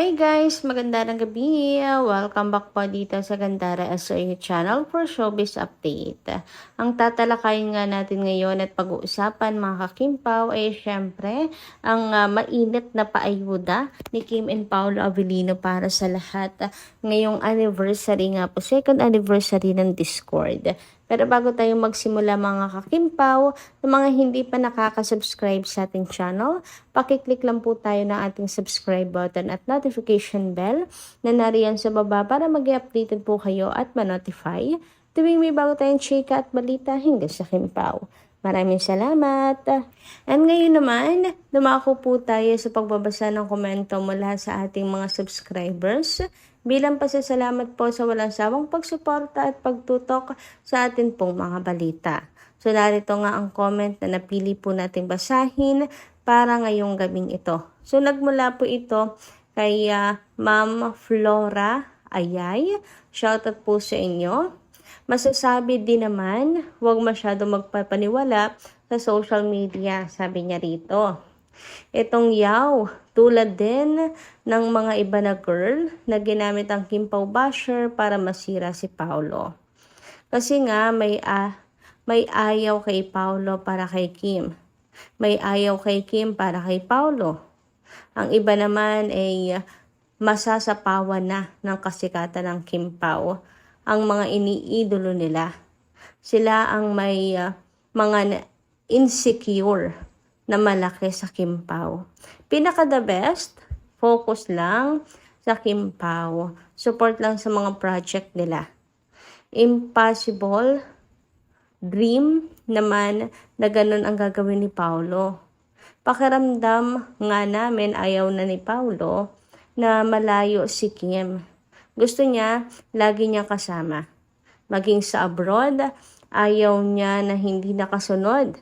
Hey guys! Magandang gabi! Welcome back po dito sa Gandara SOE channel for showbiz update. Ang tatalakayin nga natin ngayon at pag-uusapan mga kakimpaw ay syempre ang mainit na paayuda ni Kim and Paolo Avellino para sa lahat. Ngayong anniversary nga po, second anniversary ng Discord. Pero bago tayo magsimula mga kakimpaw, ng mga hindi pa nakaka-subscribe sa ating channel, pakiclick lang po tayo ng ating subscribe button at notification bell na nariyan sa baba para mag-updated po kayo at ma-notify tuwing may bago tayong chika at balita hinggil sa Kimpaw. Maraming salamat! And ngayon naman, dumako po tayo sa pagbabasa ng komento mula sa ating mga subscribers bilang pasasalamat po sa walang sawang pagsuporta at pagtutok sa atin pong mga balita. So narito nga ang comment na napili po natin basahin para ngayong gabing ito. So nagmula po ito kay Ma'am Flora Ayay. Shoutout po sa inyo. Masasabi din naman, huwag masyado magpapaniwala sa social media, sabi niya rito. Itong yaw, tulad din ng mga iba na girl na ginamit ang Kimpaw basher para masira si Paolo. Kasi nga may ayaw kay Paolo para kay Kim. May ayaw kay Kim para kay Paolo. Ang iba naman ay masasapawan na ng kasikatan ng Kimpaw ang mga iniidolo nila. Sila ang may mga insecure na malaki sa Kimpaw. Pinaka the best, focus lang sa Kimpaw. Support lang sa mga project nila. Impossible dream naman na ganun ang gagawin ni Paolo. Pakiramdam nga namin ayaw na ni Paolo na malayo si Kim. Gusto niya lagi niya kasama. Maging sa abroad, ayaw niya na hindi nakasunod.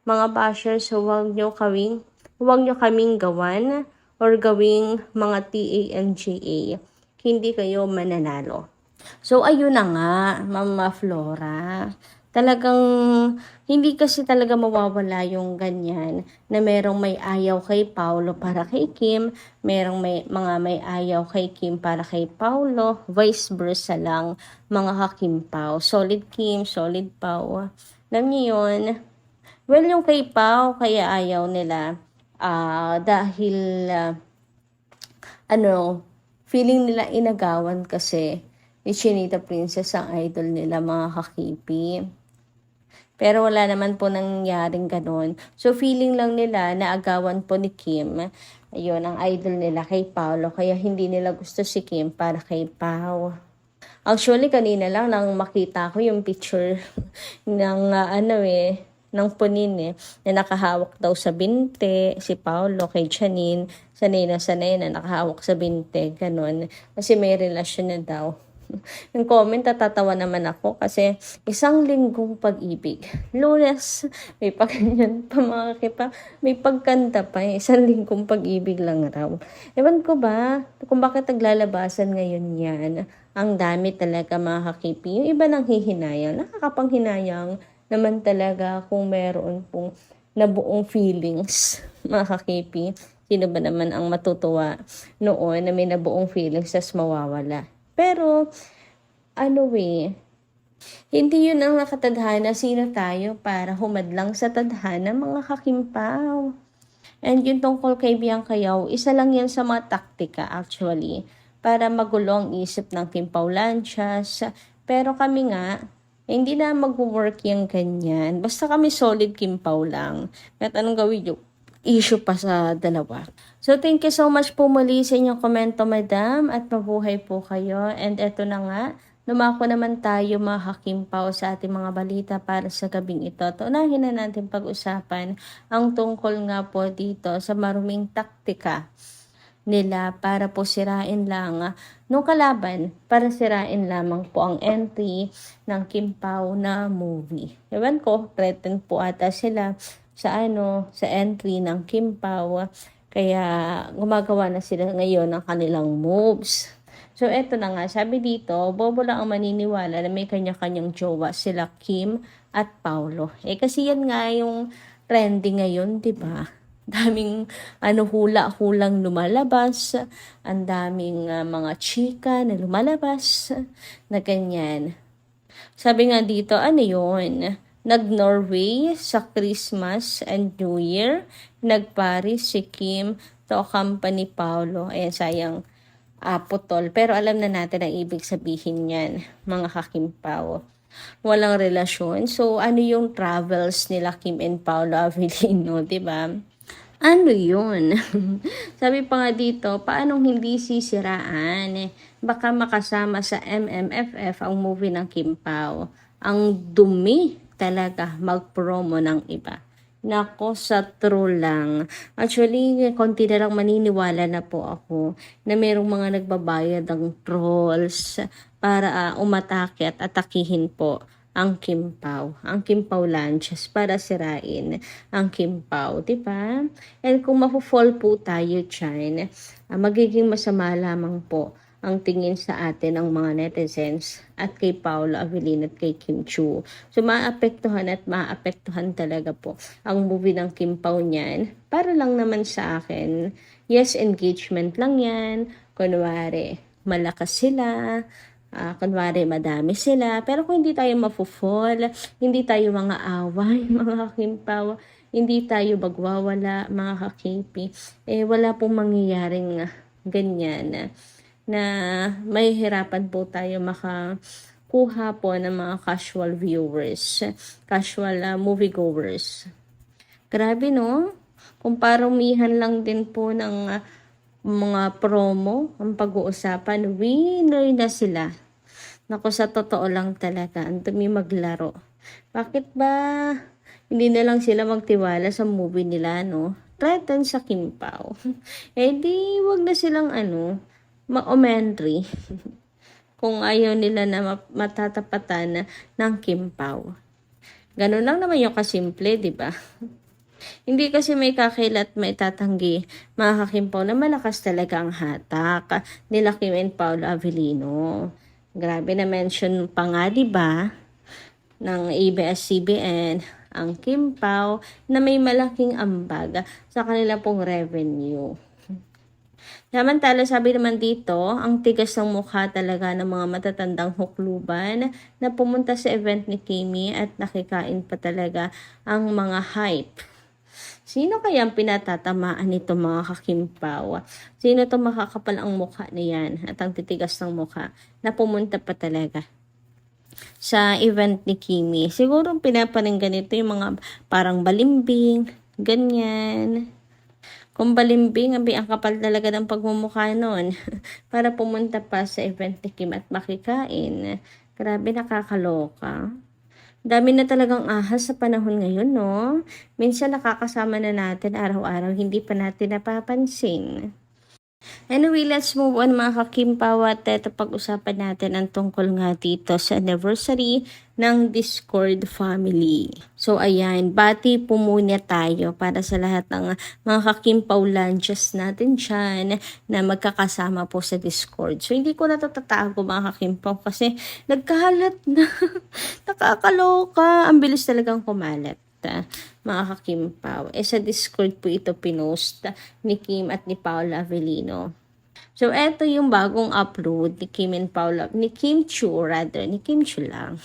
Mga bashers, huwag nyo kaming gawan or gawing mga TANGA. Hindi kayo mananalo. So, ayun na nga, Mama Flora. Talagang, hindi kasi talaga mawawala yung ganyan na merong may ayaw kay Paolo para kay Kim, merong may ayaw kay Kim para kay Paolo, vice versa lang, mga kakimpaw. Solid Kim, solid Pao. Alam niyo yun? Well, yung kay Pao, kaya ayaw nila dahil, feeling nila inagawan kasi ni Chinita Princess ang idol nila mga kakipi. Pero wala naman po nangyaring ganun. So feeling lang nila na agawan po ni Kim. Ayun, ang idol nila kay Paolo. Kaya hindi nila gusto si Kim para kay Pao. Actually, kanina lang nang makita ko yung picture ng ng punin na nakahawak daw sa binte, si Paolo kay Janine, sanay na nakahawak sa binte, ganun. Kasi may relasyon na daw. Yung comment, natatawa naman ako kasi isang linggong pag-ibig. Lunes, may pagkanyan pa mga kipa, may pagkanta pa, isang linggong pag-ibig lang raw. Ewan ko ba kung bakit naglalabasan ngayon yan. Ang dami talaga mga kakipi. Yung iba nang hihinayang, nakakapanghinayang naman talaga kung meron pong nabuong feelings mga kakipi. Sino ba naman ang matutuwa noon na may nabuong feelings tas mawawala? Pero, hindi yun ang nakatadhana. Sino tayo para humadlang sa tadhana, mga kakimpaw? And yung tungkol kay Bianca Yao, isa lang yan sa mga taktika actually, para magulo ang isip ng Kimpaw Lanchas. Pero kami nga, hindi na mag-work yung ganyan. Basta kami solid Kimpaw lang. At anong gawin yung issue pa sa dalawa. So, thank you so much po muli sa inyong komento, madam. At mabuhay po kayo. And eto na nga, lumako naman tayo mga kakimpaw sa ating mga balita para sa gabing ito. Tunahin na natin pag-usapan ang tungkol nga po dito sa maruming taktika nila para po sirain lang nung kalaban, para sirain lamang po ang entry ng Kimpaw na movie. Ewan ko, threatened po ata sila sa entry ng Kimpaw. Kaya gumagawa na sila ngayon ng kanilang moves. So eto na nga, sabi dito, bobo lang ang maniniwala na may kanya-kanyang jowa sila Kim at Paolo. Kasi yan nga yung trending ngayon, 'di ba? Daming hula-hulang lumalabas, ang daming mga chika na lumalabas na ganyan. Sabi nga dito, ano yun? Nag-Norway sa Christmas and New Year. Nag-Paris si Kim to accompany Paolo. Ayan, sayang putol. Pero alam na natin ang ibig sabihin yan, mga kakimpaw. Walang relasyon. So, ano yung travels nila Kim and Paolo Avellino, di ba? Ano yun? Sabi pa nga dito, paanong hindi sisiraan? Baka makasama sa MMFF ang movie ng Kim Pao. Ang dumi talaga mag-promo ng iba. Nako, sa true lang. Actually, konti na lang maniniwala na po ako na merong mga nagbabayad ng trolls para umatake at atakihin po ang Kim Pao, ang Kim Pao lunches para sirain ang Kim Pao, di ba? And kung mafo-fall po tayo dyan, magiging masama lamang po ang tingin sa atin ng mga netizens at kay Paolo Avellino at kay Kim Chiu. So, maapektuhan at maapektuhan talaga po ang movie ng Kim Pao niyan. Para lang naman sa akin, yes, engagement lang yan. Kunwari, malakas sila, kunwari madami sila, pero kung hindi tayo mafo-fall, hindi tayo mga away, mga kakimpaw, hindi tayo magwawala, mga kakipi, wala pong mangyayaring ganyan na mahihirapan po tayo makakuha po ng mga casual viewers, casual moviegoers. Grabe, no? Kung parumihan lang din po ng mga promo, ang pag-uusapan, winner na sila. Naku, sa totoo lang talaga, ang dumi maglaro. Bakit ba hindi na lang sila magtiwala sa movie nila, no? Threaten sa Kim Pao. Di, wag na silang ma-omentary. Kung ayaw nila na matatapatan ng Kim Pao. Ganun lang naman yung kasimple, di ba? Hindi kasi may kakilat may tatanggi, mga kakimpaw, na malakas talaga ang hatak nila Kim and Paolo Avellino. Grabe na mention pa nga, diba, ng ABS-CBN, ang Kim Pao na may malaking ambag sa kanila pong revenue. Samantala, sabi naman dito, ang tigas ng mukha talaga ng mga matatandang hukluban na pumunta sa event ni Kimi at nakikain pa talaga ang mga hype. Sino kaya ang pinatatamaan nito, mga kakimpaw? Sino to makakapal ang mukha niyan at ang titigas ng mukha na pumunta pa talaga sa event ni Kimi? Siguro pinaparinggan nito yung mga parang balimbing, ganyan. Kung balimbing, ang kapal talaga ng pagmumukha nun para pumunta pa sa event ni Kim at makikain. Grabe, nakakaloka. Dami na talagang ahas sa panahon ngayon, no? Minsan nakakasama na natin araw-araw, hindi pa natin napapansin. Anyway, let's move on, mga kakimpaw, at ito pag-usapan natin ang tungkol nga dito sa anniversary ng Discord family. So, ayan, bati po muna tayo para sa lahat ng mga kakimpaw lunches natin dyan na magkakasama po sa Discord. So, hindi ko natatago, mga kakimpaw, kasi nagkahalat na. Nakakaloka. Ang bilis talagang kumalat, mga kakimpaw. Sa Discord po ito pinost ni Kim at ni Paolo Avellino. So, eto yung bagong upload ni Kim and Paolo, ni Kim Chiu lang.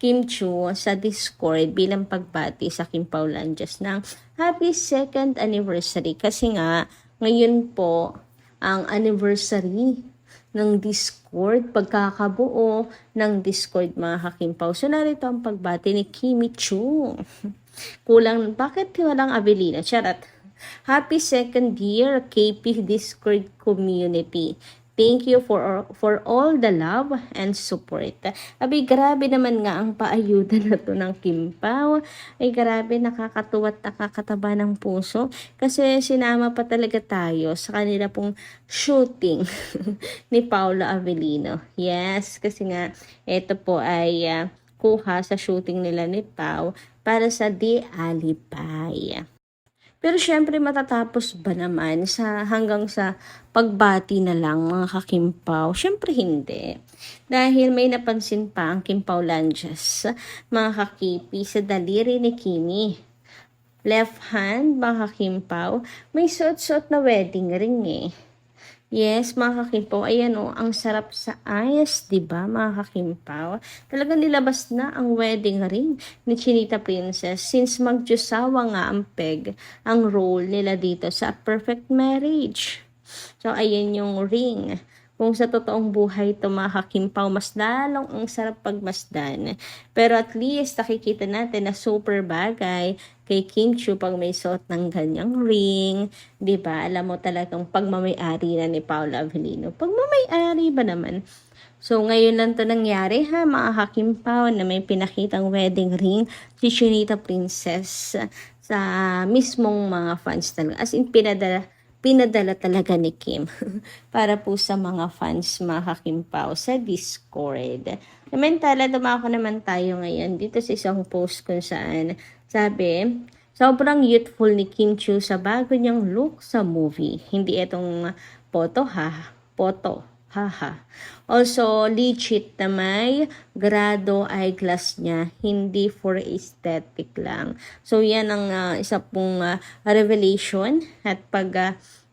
Kim Chiu sa Discord bilang pagbati sa Kim Paulanjas ng happy 2nd anniversary. Kasi nga, ngayon po ang anniversary ng Discord, pagkakabuo ng Discord, mga kakimpaw. So, narito ang pagbati ni Kimi Chiu. Kulang, bakit walang Avellino? Charot. Happy 2nd year, KP Discord community. Thank you for all the love and support. Abi, grabe naman nga ang paayuda na to ng Kim Pao. Ay, grabe, nakakatuwa at nakakataba ng puso. Kasi sinama pa talaga tayo sa kanila pong shooting ni Paolo Avellino. Yes, kasi nga, ito po ay kuha sa shooting nila ni Pao para sa The Alipay. Pero syempre, matatapos ba naman hanggang sa pagbati na lang, mga kakimpaw? Syempre hindi. Dahil may napansin pa ang Kim Paulanjas, mga kakipi, sa daliri ni Kimi. left hand, mga kakimpaw, may suot-suot na wedding ring eh. Yes, mga kakimpaw, ayan o, ang sarap sa eyes, di ba mga kakimpaw? Talagang nilabas na ang wedding ring ni Chinita Princess since magjusawa nga ang peg, ang role nila dito sa Perfect Marriage. So, ayan yung ring. Kung sa totoong buhay ito mga kakimpaw, mas lalong ang sarap pagmasdan. Pero at least nakikita natin na super bagay kay Kim Chiu pag may suot ng ganyang ring. Diba? Alam mo talagang pagmamayari na ni Paula Avellino. Pagmamayari ba naman? So, ngayon lang to nangyari ha, mga kakimpaw, na may pinakitang wedding ring si Chinita Princess sa mismong mga fans talaga. As in, pinadala talaga ni Kim para po sa mga fans, mga kakimpaw, sa Discord. Samantala, dumako naman tayo ngayon dito sa isang post kung saan sabi, sobrang youthful ni Kim Chiu sa bago niyang look sa movie. Hindi itong photo. Haha. Also, legit na may grado eyeglass niya, hindi for aesthetic lang. So, yan ang isa pong revelation at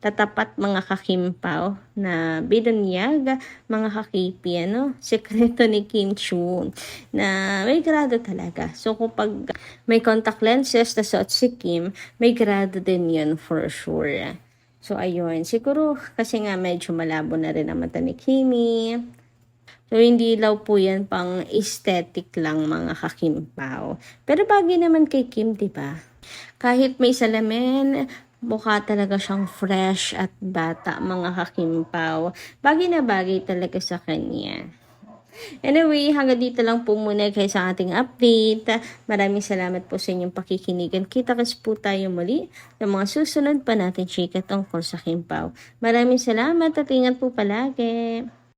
tatapat mga kakimpaw na binunyag mga kakipi, sekreto ni Kim Chiu na may grado talaga. So, kung may contact lenses na suot si Kim, may grado din yun for sure. So, ayun. Siguro, kasi nga medyo malabo na rin ang mata ni Kimi. So, hindi daw po yan pang aesthetic lang mga kakimpaw. Pero bagay naman kay Kim, diba? Kahit may salamin, mukha talaga siyang fresh at bata mga kakimpaw. Bagay na bagay talaga sa kanya. Anyway, hanggang dito lang po muna guys sa ating update. Maraming salamat po sa inyong pakikinigan. Kita-kits po tayo muli sa mga susunod pa natin chika tungkol sa Kimpaw. Maraming salamat at ingat po palagi.